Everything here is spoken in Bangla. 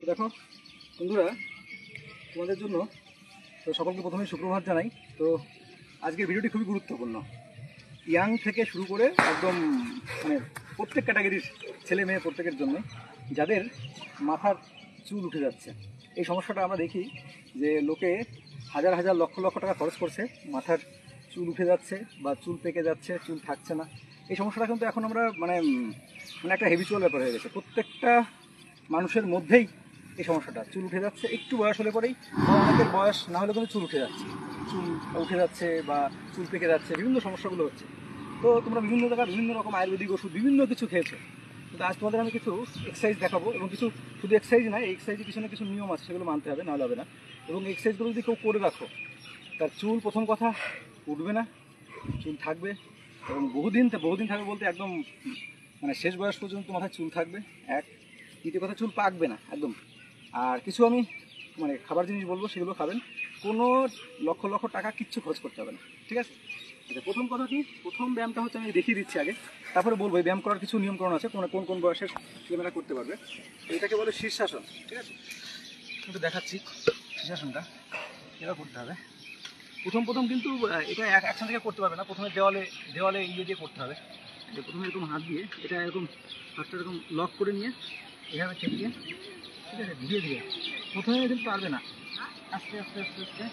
দেখো বন্ধুরা, তোমাদের জন্য তো সকলকে প্রথমে সুপ্রভাত জানাই। তো আজকের ভিডিওটি খুবই গুরুত্বপূর্ণ। ইয়াং থেকে শুরু করে একদম মানে প্রত্যেক ক্যাটাগরির ছেলে মেয়ে প্রত্যেকের জন্য, যাদের মাথার চুল উঠে যাচ্ছে। এই সমস্যাটা আমরা দেখি যে লোকে হাজার হাজার লক্ষ লক্ষ টাকা খরচ করছে, মাথার চুল উঠে যাচ্ছে বা চুল পেকে যাচ্ছে, চুল থাকছে না। এই সমস্যাটা কিন্তু এখন আমরা মানে একটা হেবিচুয়াল ব্যাপার হয়ে গেছে। প্রত্যেকটা মানুষের মধ্যেই এই সমস্যাটা, চুল উঠে যাচ্ছে একটু বয়স হলে পরেই, বা অনেকের বয়স না হলে কিন্তু চুল উঠে যাচ্ছে বা চুল পেকে যাচ্ছে, বিভিন্ন সমস্যাগুলো হচ্ছে। তো তোমরা বিভিন্ন জায়গায় বিভিন্ন রকম আয়ুর্বেদিক ওষুধ বিভিন্ন কিছু খেয়েছো, কিন্তু আজ তোমাদের আমি কিছু এক্সারসাইজ দেখাবো, এবং কিছু শুধু এক্সারসাইজ না, এই এক্সারসাইজের পিছনে কিছু নিয়ম আছে, সেগুলো মানতে হবে, নাহলে হবে না। এবং এক্সারসাইজগুলো যদি কেউ করে রাখো, তার চুল প্রথম কথা উঠবে না, চুল থাকবে, এবং বহুদিন থাকবে বলতে একদম মানে শেষ বয়স পর্যন্ত মাথায় চুল থাকবে। এক, দ্বিতীয় কথা, চুল পাকবে না একদম। আর কিছু আমি মানে খাবার জিনিস বলবো, সেগুলো খাবেন, কোনো লক্ষ লক্ষ টাকা কিচ্ছু খরচ করতে হবে না, ঠিক আছে? আচ্ছা, প্রথম কথা কি, প্রথম ব্যায়ামটা হচ্ছে, আমি দেখিয়ে দিচ্ছি আগে, তারপরে বলবো এই ব্যায়াম করার কিছু নিয়মকরণ আছে, কোন কোন বয়সের ছেলেমেয়েরা করতে পারবে। এটাকে বলে শীর্ষাসন, ঠিক আছে? কিন্তু দেখাচ্ছি শীর্ষাসনটা এবার করতে হবে। প্রথম কিন্তু এটা একসাথে থেকে করতে পারবে না, প্রথমে দেওয়ালে ইয়ে দিয়ে করতে হবে। প্রথমে এরকম হাত দিয়ে এটা এরকম হাতটা এরকম লক করে নিয়ে এভাবে ঠেকিয়ে, ঠিক আছে, ধীরে ধীরে, প্রথমে কিন্তু পারবে না, আস্তে আস্তে আস্তে আস্তে